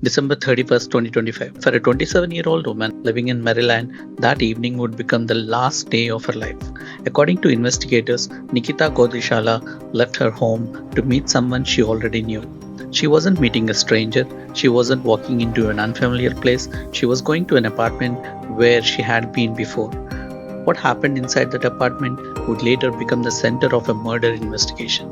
December 31st, 2025. For a 27-year-old woman living in Maryland, that evening would become the last day of her life. According to investigators, Nikitha Godishala left her home to meet someone she already knew. She wasn't meeting a stranger, she wasn't walking into an unfamiliar place, she was going to an apartment where she had been before. What happened inside that apartment would later become the center of a murder investigation.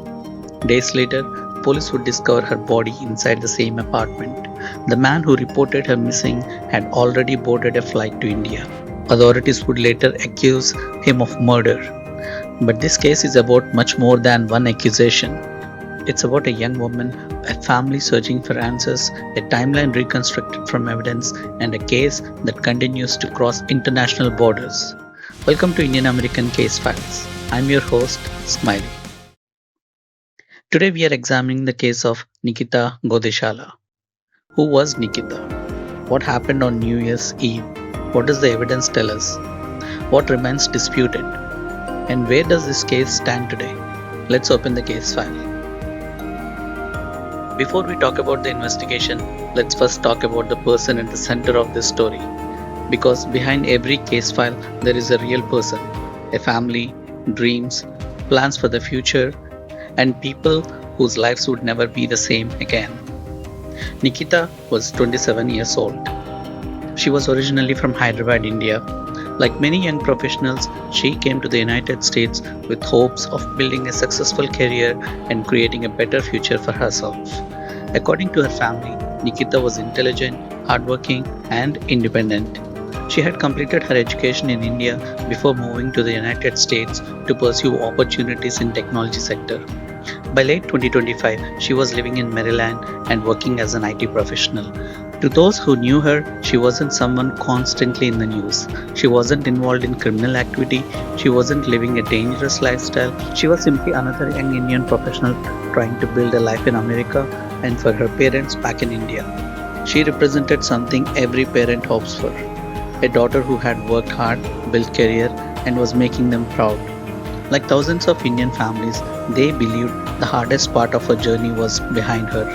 Days later, police would discover her body inside the same apartment. The man who reported her missing had already boarded a flight to India. Authorities would later accuse him of murder. But this case is about much more than one accusation. It's about a young woman, a family searching for answers, a timeline reconstructed from evidence, and a case that continues to cross international borders. Welcome to Indian American Case Files. I'm your host, Smiley. Today we are examining the case of Nikitha Godishala. Who was Nikitha? What happened on New Year's Eve? What does the evidence tell us? What remains disputed? And where does this case stand today? Let's open the case file. Before we talk about the investigation, let's first talk about the person at the center of this story. Because behind every case file, there is a real person, a family, dreams, plans for the future, and people whose lives would never be the same again. Nikitha was 27 years old. She was originally from Hyderabad, India. Like many young professionals, she came to the United States with hopes of building a successful career and creating a better future for herself. According to her family, Nikitha was intelligent, hardworking, and independent. She had completed her education in India before moving to the United States to pursue opportunities in technology sector. By late 2025, she was living in Maryland and working as an IT professional. To those who knew her, she wasn't someone constantly in the news. She wasn't involved in criminal activity. She wasn't living a dangerous lifestyle. She was simply another young Indian professional trying to build a life in America and for her parents back in India. She represented something every parent hopes for. A daughter who had worked hard, built career, and was making them proud. Like thousands of Indian families, they believed the hardest part of her journey was behind her.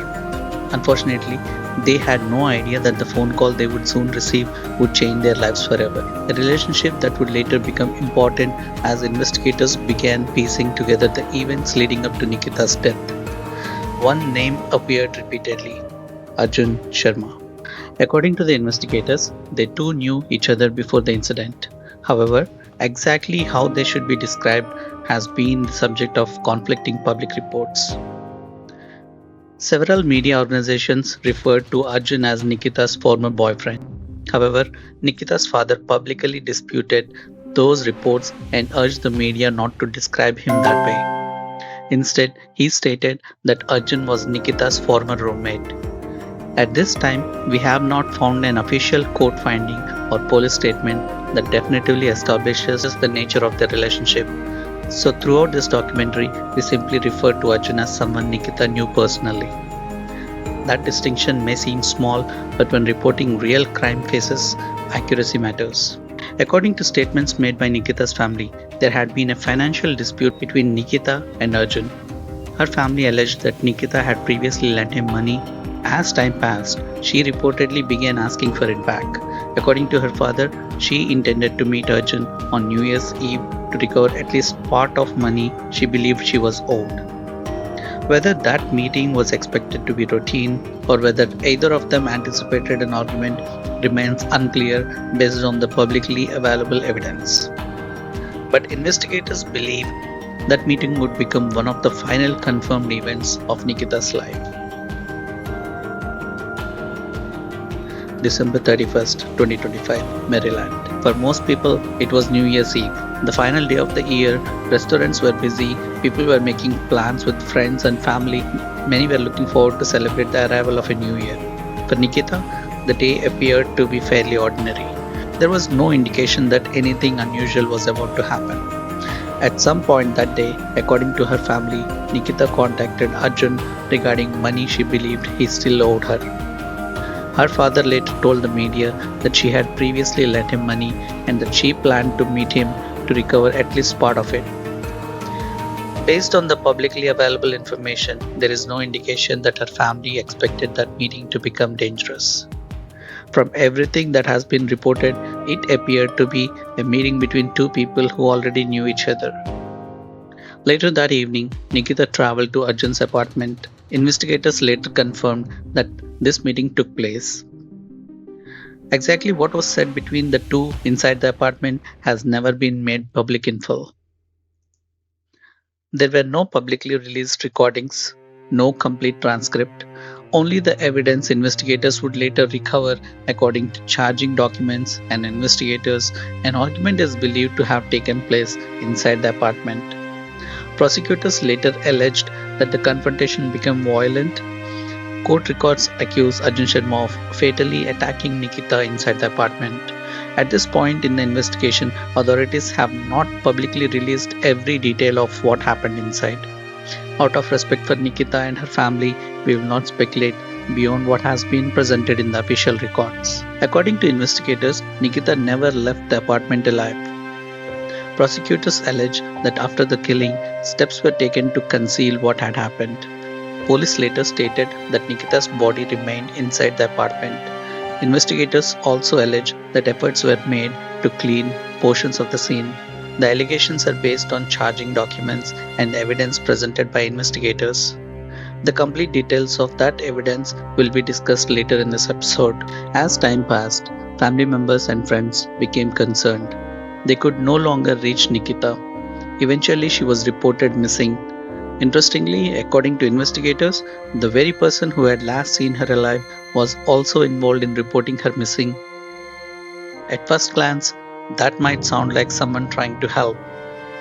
Unfortunately, they had no idea that the phone call they would soon receive would change their lives forever. A relationship that would later become important as investigators began piecing together the events leading up to Nikitha's death. One name appeared repeatedly: Arjun Sharma. According to the investigators, they two knew each other before the incident. However, exactly how they should be described has been the subject of conflicting public reports. Several media organizations referred to Arjun as Nikitha's former boyfriend. However, Nikitha's father publicly disputed those reports and urged the media not to describe him that way. Instead, he stated that Arjun was Nikitha's former roommate. At this time, we have not found an official court finding or police statement that definitively establishes the nature of their relationship. So throughout this documentary, we simply refer to Arjun as someone Nikitha knew personally. That distinction may seem small, but when reporting real crime cases, accuracy matters. According to statements made by Nikitha's family, there had been a financial dispute between Nikitha and Arjun. Her family alleged that Nikitha had previously lent him money. As time passed, she reportedly began asking for it back. According to her father, she intended to meet Arjun on New Year's Eve to recover at least part of money she believed she was owed. Whether that meeting was expected to be routine or whether either of them anticipated an argument remains unclear based on the publicly available evidence. But investigators believe that meeting would become one of the final confirmed events of Nikitha's life. December 31st, 2025, Maryland. For most people, it was New Year's Eve. The final day of the year, restaurants were busy, people were making plans with friends and family. Many were looking forward to celebrate the arrival of a new year. For Nikitha, the day appeared to be fairly ordinary. There was no indication that anything unusual was about to happen. At some point that day, according to her family, Nikitha contacted Arjun regarding money she believed he still owed her. Her father later told the media that she had previously lent him money and that she planned to meet him to recover at least part of it. Based on the publicly available information, there is no indication that her family expected that meeting to become dangerous. From everything that has been reported, it appeared to be a meeting between two people who already knew each other. Later that evening, Nikita traveled to Arjun's apartment. Investigators later confirmed that this meeting took place. Exactly what was said between the two inside the apartment has never been made public in full. There were no publicly released recordings, no complete transcript, only the evidence investigators would later recover according to charging documents and investigators. An argument is believed to have taken place inside the apartment. Prosecutors later alleged that the confrontation became violent. Court records accuse Arjun Sharma of fatally attacking Nikita inside the apartment. At this point in the investigation, authorities have not publicly released every detail of what happened inside. Out of respect for Nikita and her family, we will not speculate beyond what has been presented in the official records. According to investigators, Nikita never left the apartment alive. Prosecutors allege that after the killing, steps were taken to conceal what had happened. Police later stated that Nikita's body remained inside the apartment. Investigators also allege that efforts were made to clean portions of the scene. The allegations are based on charging documents and evidence presented by investigators. The complete details of that evidence will be discussed later in this episode. As time passed, family members and friends became concerned. They could no longer reach Nikita. Eventually, she was reported missing. Interestingly, according to investigators, the very person who had last seen her alive was also involved in reporting her missing. At first glance, that might sound like someone trying to help,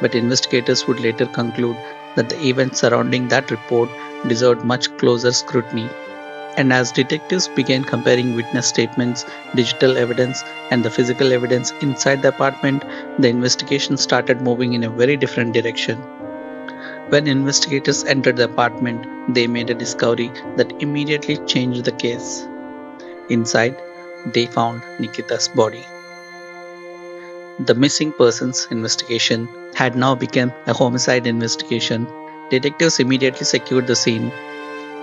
but investigators would later conclude that the events surrounding that report deserved much closer scrutiny. And as detectives began comparing witness statements, digital evidence, and the physical evidence inside the apartment, the investigation started moving in a very different direction. When investigators entered the apartment, they made a discovery that immediately changed the case. Inside, they found Nikita's body. The missing persons investigation had now become a homicide investigation. Detectives immediately secured the scene.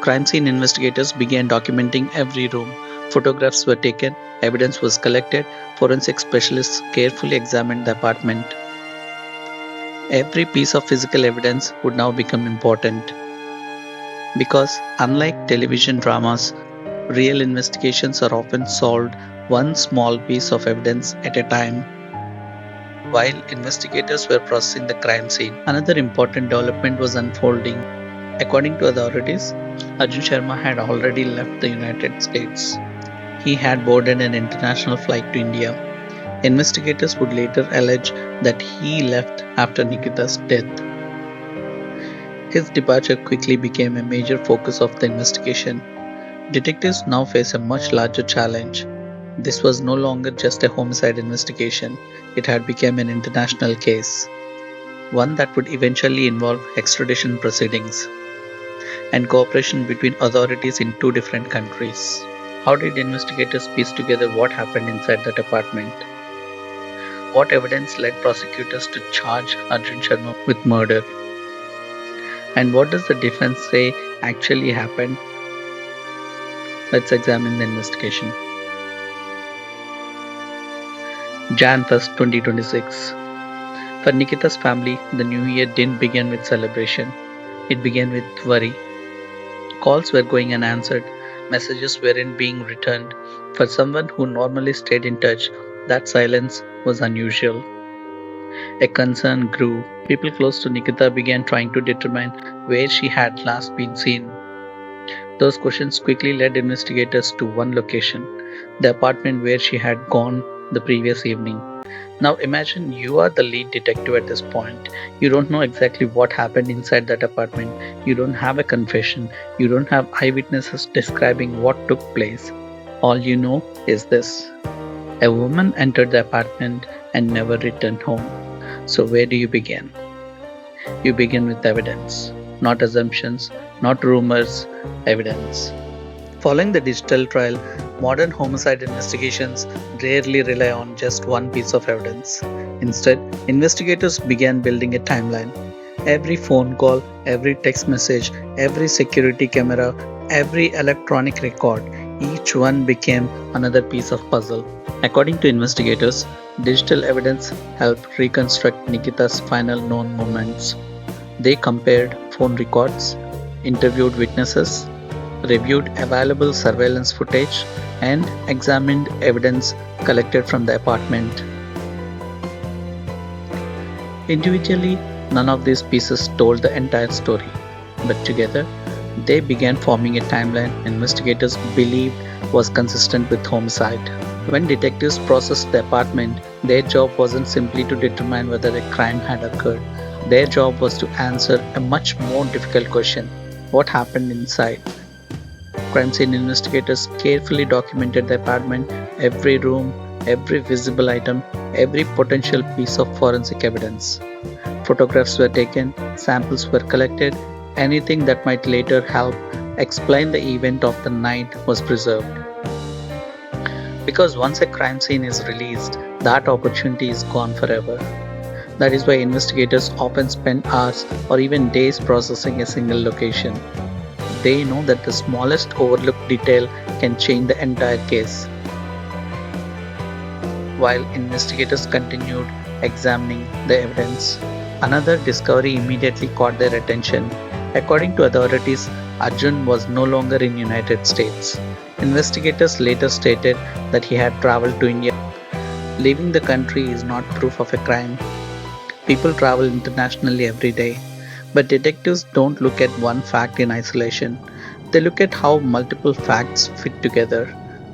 Crime scene investigators began documenting every room. Photographs were taken, evidence was collected, forensic specialists carefully examined the apartment. Every piece of physical evidence would now become important. Because, unlike television dramas, real investigations are often solved one small piece of evidence at a time. While investigators were processing the crime scene, another important development was unfolding. According to authorities, Arjun Sharma had already left the United States. He had boarded an international flight to India. Investigators would later allege that he left after Nikita's death. His departure quickly became a major focus of the investigation. Detectives now face a much larger challenge. This was no longer just a homicide investigation, it had become an international case, one that would eventually involve extradition proceedings and cooperation between authorities in two different countries. How did investigators piece together what happened inside that apartment? What evidence led prosecutors to charge Arjun Sharma with murder? And what does the defense say actually happened? Let's examine the investigation. Jan 1st, 2026. For Nikita's family, the new year didn't begin with celebration. It began with worry. Calls were going unanswered, messages weren't being returned. For someone who normally stayed in touch, that silence was unusual. A concern grew. People close to Nikita began trying to determine where she had last been seen. Those questions quickly led investigators to one location, the apartment where she had gone the previous evening. Now imagine you are the lead detective at this point. You don't know exactly what happened inside that apartment. You don't have a confession. You don't have eyewitnesses describing what took place. All you know is this. A woman entered the apartment and never returned home. So where do you begin? You begin with evidence, not assumptions, not rumors, evidence. Following the digital trial, modern homicide investigations rarely rely on just one piece of evidence. Instead, investigators began building a timeline. Every phone call, every text message, every security camera, every electronic record, each one became another piece of puzzle. According to investigators, digital evidence helped reconstruct Nikita's final known moments. They compared phone records, interviewed witnesses, reviewed available surveillance footage, and examined evidence collected from the apartment. Individually, none of these pieces told the entire story, but together, they began forming a timeline investigators believed was consistent with homicide. When detectives processed the apartment, their job wasn't simply to determine whether a crime had occurred. Their job was to answer a much more difficult question: what happened inside? Crime scene investigators carefully documented the apartment, every room, every visible item, every potential piece of forensic evidence. Photographs were taken, samples were collected, anything that might later help explain the event of the night was preserved. Because once a crime scene is released, that opportunity is gone forever. That is why investigators often spend hours or even days processing a single location. They know that the smallest overlooked detail can change the entire case. While investigators continued examining the evidence, another discovery immediately caught their attention. According to authorities, Arjun was no longer in United States. Investigators later stated that he had traveled to India. Leaving the country is not proof of a crime. People travel internationally every day. But detectives don't look at one fact in isolation. They look at how multiple facts fit together.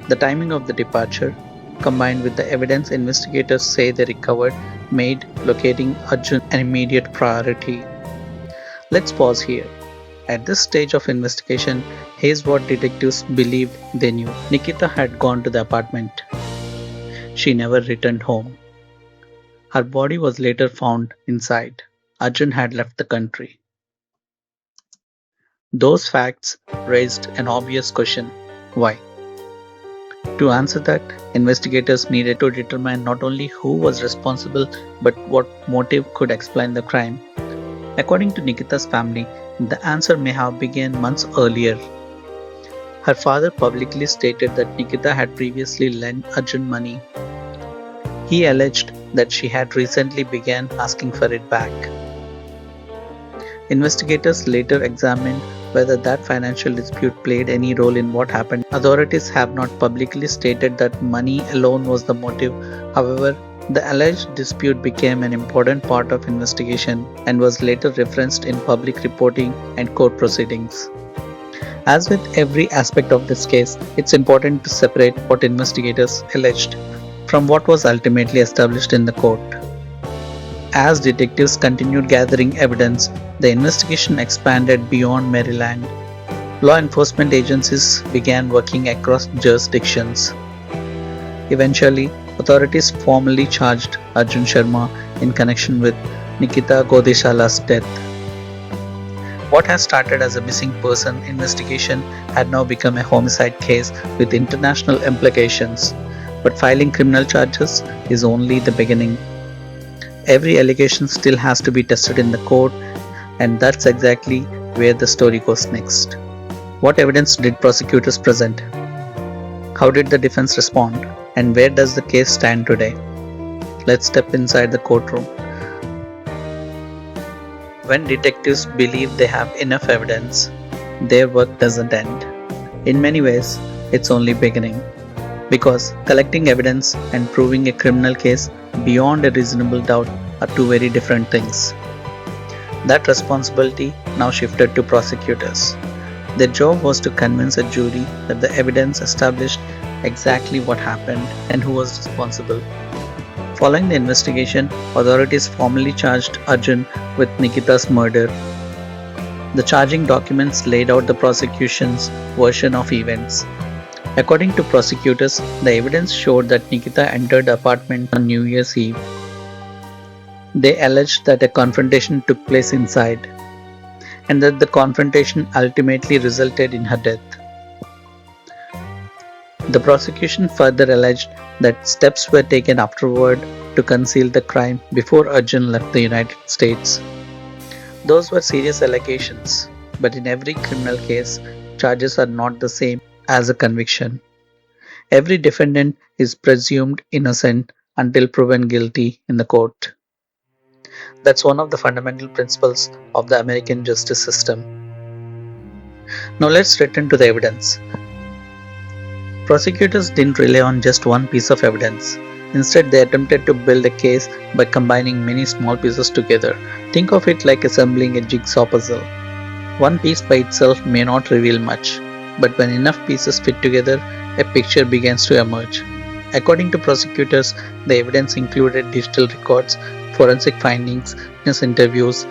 The timing of the departure, combined with the evidence investigators say they recovered, made locating Arjun an immediate priority. Let's pause here. At this stage of investigation, here's what detectives believed they knew. Nikita had gone to the apartment. She never returned home. Her body was later found inside. Arjun had left the country. Those facts raised an obvious question: why? To answer that, investigators needed to determine not only who was responsible but what motive could explain the crime. According to Nikita's family, the answer may have begun months earlier. Her father publicly stated that Nikita had previously lent Arjun money. He alleged that she had recently begun asking for it back. Investigators later examined whether that financial dispute played any role in what happened. Authorities have not publicly stated that money alone was the motive. However, the alleged dispute became an important part of investigation and was later referenced in public reporting and court proceedings. As with every aspect of this case, it's important to separate what investigators alleged from what was ultimately established in the court. As detectives continued gathering evidence, the investigation expanded beyond Maryland. Law enforcement agencies began working across jurisdictions. Eventually, authorities formally charged Arjun Sharma in connection with Nikitha Godishala's death. What has started as a missing person investigation had now become a homicide case with international implications. But filing criminal charges is only the beginning. Every allegation still has to be tested in the court, and that's exactly where the story goes next. What evidence did prosecutors present? How did the defense respond? And where does the case stand today? Let's step inside the courtroom. When detectives believe they have enough evidence, their work doesn't end. In many ways, it's only beginning. Because collecting evidence and proving a criminal case beyond a reasonable doubt are two very different things. That responsibility now shifted to prosecutors. Their job was to convince a jury that the evidence established exactly what happened and who was responsible. Following the investigation, authorities formally charged Arjun with Nikita's murder. The charging documents laid out the prosecution's version of events. According to prosecutors, the evidence showed that Nikita entered the apartment on New Year's Eve. They alleged that a confrontation took place inside, and that the confrontation ultimately resulted in her death. The prosecution further alleged that steps were taken afterward to conceal the crime before Arjun left the United States. Those were serious allegations, but in every criminal case, charges are not the same as a conviction. Every defendant is presumed innocent until proven guilty in the court. That's one of the fundamental principles of the American justice system. Now let's return to the evidence. Prosecutors didn't rely on just one piece of evidence. Instead, they attempted to build a case by combining many small pieces together. Think of it like assembling a jigsaw puzzle. One piece by itself may not reveal much, but when enough pieces fit together, a picture begins to emerge. According to prosecutors, the evidence included digital records, forensic findings, witness interviews,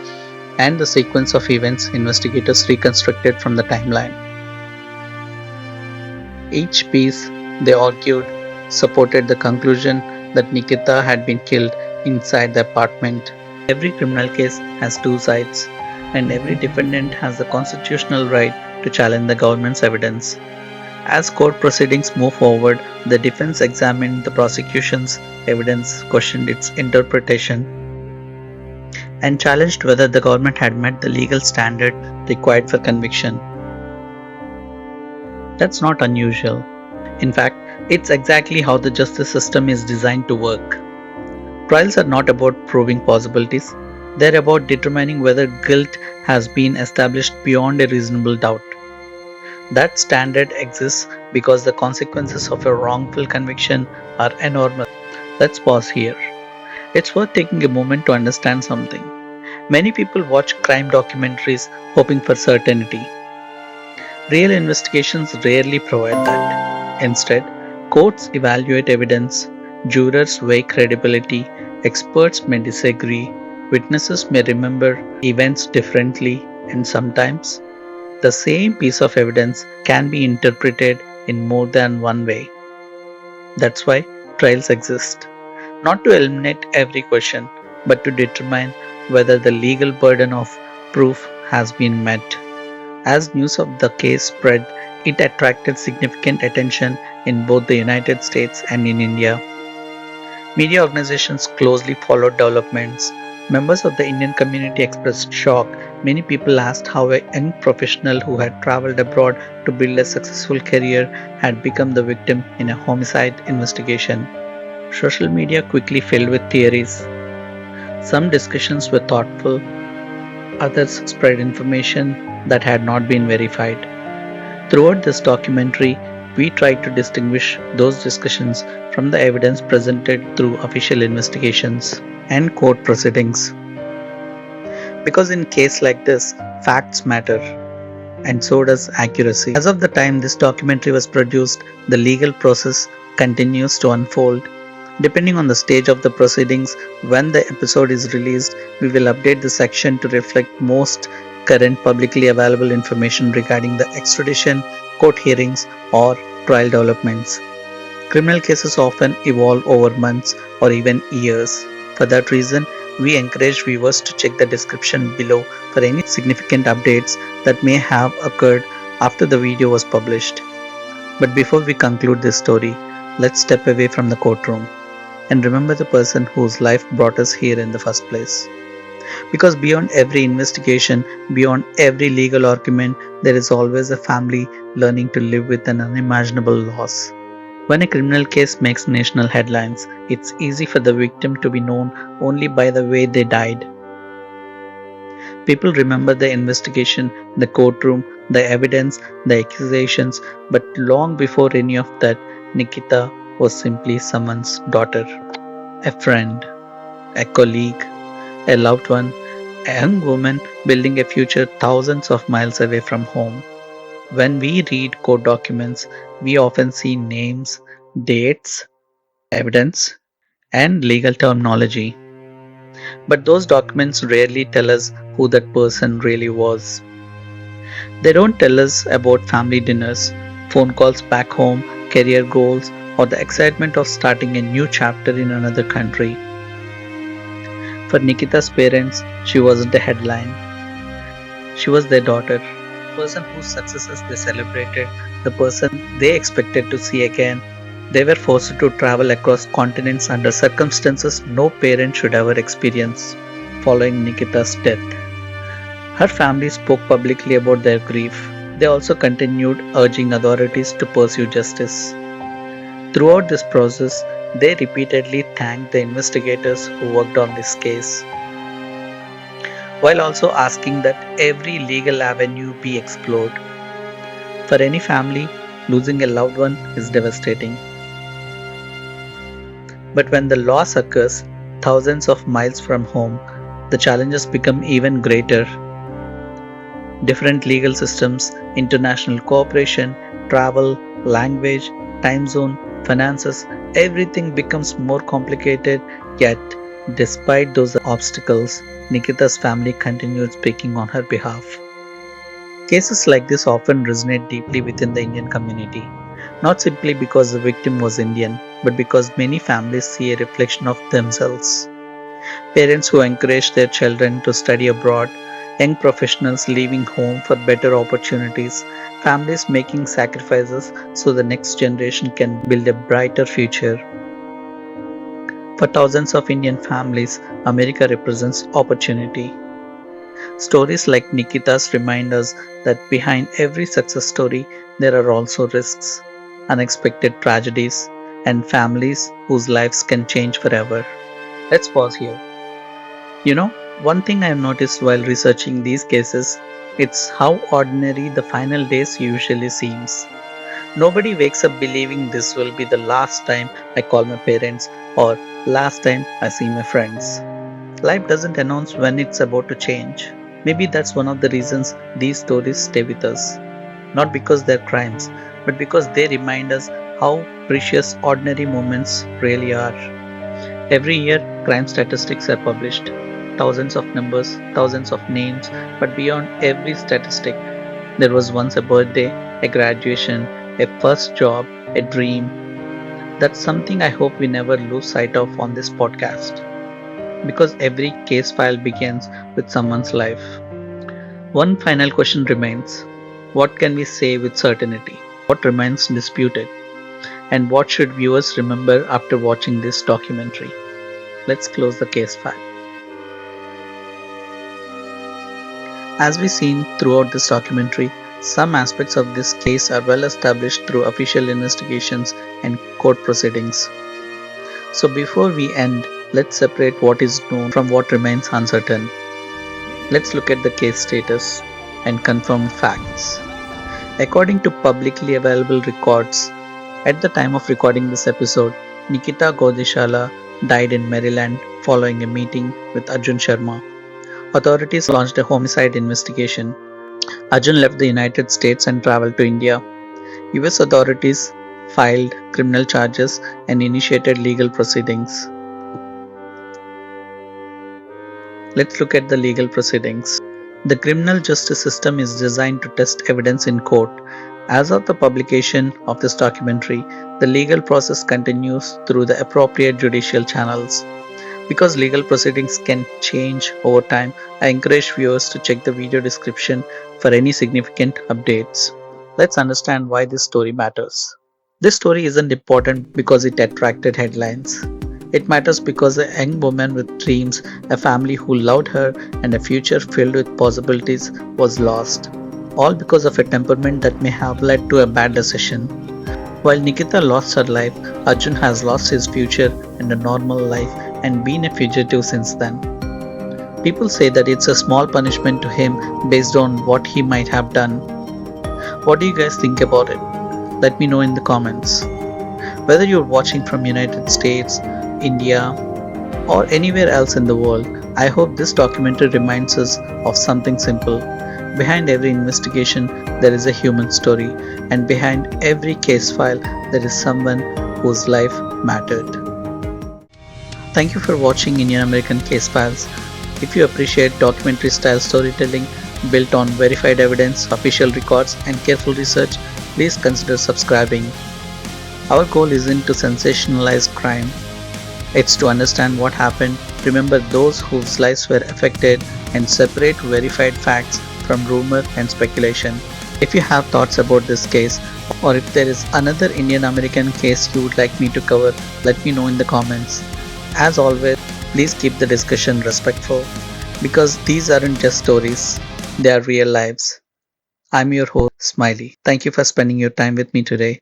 and the sequence of events investigators reconstructed from the timeline. Each piece, they argued, supported the conclusion that Nikitha had been killed inside the apartment. Every criminal case has two sides, and every defendant has the constitutional right to challenge the government's evidence. As court proceedings move forward, the defense examined the prosecution's evidence, questioned its interpretation, and challenged whether the government had met the legal standard required for conviction. That's not unusual. In fact, it's exactly how the justice system is designed to work. Trials are not about proving possibilities, they're about determining whether guilt has been established beyond a reasonable doubt. That standard exists because the consequences of a wrongful conviction are enormous. Let's pause here. It's worth taking a moment to understand something. Many people watch crime documentaries hoping for certainty. Real investigations rarely provide that. Instead, courts evaluate evidence, jurors weigh credibility, experts may disagree, witnesses may remember events differently, and sometimes the same piece of evidence can be interpreted in more than one way. That's why trials exist. Not to eliminate every question, but to determine whether the legal burden of proof has been met. As news of the case spread, it attracted significant attention in both the United States and in India. Media organizations closely followed developments. Members of the Indian community expressed shock. Many people asked how a young professional who had traveled abroad to build a successful career had become the victim in a homicide investigation. Social media quickly filled with theories. Some discussions were thoughtful, others spread information that had not been verified. Throughout this documentary, we tried to distinguish those discussions from the evidence presented through official investigations and court proceedings. Because in a case like this, facts matter, and so does accuracy. As of the time this documentary was produced, the legal process continues to unfold. Depending on the stage of the proceedings, when the episode is released, we will update the section to reflect most current publicly available information regarding the extradition, court hearings, or trial developments. Criminal cases often evolve over months or even years. For that reason, we encourage viewers to check the description below for any significant updates that may have occurred after the video was published. But before we conclude this story, let's step away from the courtroom and remember the person whose life brought us here in the first place. Because beyond every investigation, beyond every legal argument, there is always a family learning to live with an unimaginable loss. When a criminal case makes national headlines, it's easy for the victim to be known only by the way they died. People remember the investigation, the courtroom, the evidence, the accusations, but long before any of that, Nikitha was simply someone's daughter, a friend, a colleague, a loved one, a young woman building a future thousands of miles away from home. When we read court documents, we often see names, dates, evidence, and legal terminology. But those documents rarely tell us who that person really was. They don't tell us about family dinners, phone calls back home, career goals, or the excitement of starting a new chapter in another country. For Nikitha's parents, she wasn't a headline. She was their daughter, the person whose successes they celebrated, the person they expected to see again. They were forced to travel across continents under circumstances no parent should ever experience following Nikitha's death. Her family spoke publicly about their grief. They also continued urging authorities to pursue justice. Throughout this process, they repeatedly thanked the investigators who worked on this case, while also asking that every legal avenue be explored. For any family, losing a loved one is devastating. But when the loss occurs thousands of miles from home, the challenges become even greater. Different legal systems, international cooperation, travel, language, time zone, finances, everything becomes more complicated. Yet, despite those obstacles, Nikitha's family continued speaking on her behalf. Cases like this often resonate deeply within the Indian community, not simply because the victim was Indian, but because many families see a reflection of themselves. Parents who encourage their children to study abroad, young professionals leaving home for better opportunities, families making sacrifices so the next generation can build a brighter future. For thousands of Indian families, America represents opportunity. Stories like Nikita's remind us that behind every success story, there are also risks, unexpected tragedies, and families whose lives can change forever. Let's pause here. You know, one thing I've noticed while researching these cases, it's how ordinary the final days usually seems. Nobody wakes up believing this will be the last time I call my parents or last time I see my friends. Life doesn't announce when it's about to change. Maybe that's one of the reasons these stories stay with us. Not because they're crimes, but because they remind us how precious ordinary moments really are. Every year, crime statistics are published. Thousands of numbers, thousands of names, but beyond every statistic, there was once a birthday, a graduation, a first job, a dream. That's something I hope we never lose sight of on this podcast. Because every case file begins with someone's life. One final question remains: what can we say with certainty? What remains disputed? And what should viewers remember after watching this documentary? Let's close the case file. As we've seen throughout this documentary, some aspects of this case are well established through official investigations and court proceedings. So before we end, let's separate what is known from what remains uncertain. Let's look at the case status and confirmed facts. According to publicly available records, at the time of recording this episode, Nikitha Godishala died in Maryland following a meeting with Arjun Sharma. Authorities launched a homicide investigation. Arjun left the United States and traveled to India. US authorities filed criminal charges and initiated legal proceedings. Let's look at the legal proceedings. The criminal justice system is designed to test evidence in court. As of the publication of this documentary, the legal process continues through the appropriate judicial channels. Because legal proceedings can change over time, I encourage viewers to check the video description for any significant updates. Let's understand why this story matters. This story isn't important because it attracted headlines. It matters because a young woman with dreams, a family who loved her, and a future filled with possibilities was lost. All because of a temperament that may have led to a bad decision. While Nikitha lost her life, Arjun has lost his future and a normal life and been a fugitive since then. People say that it's a small punishment to him based on what he might have done. What do you guys think about it? Let me know in the comments. Whether you're watching from United States, India, or anywhere else in the world, I hope this documentary reminds us of something simple. Behind every investigation, there is a human story, and behind every case file, there is someone whose life mattered. Thank you for watching Indian American Case Files. If you appreciate documentary style storytelling built on verified evidence, official records, and careful research, please consider subscribing. Our goal isn't to sensationalize crime, it's to understand what happened, remember those whose lives were affected, and separate verified facts from rumor and speculation. If you have thoughts about this case, or if there is another Indian American case you would like me to cover, let me know in the comments. As always, please keep the discussion respectful, because these aren't just stories, They are real lives. I'm your host, Smiley. Thank you for spending your time with me today.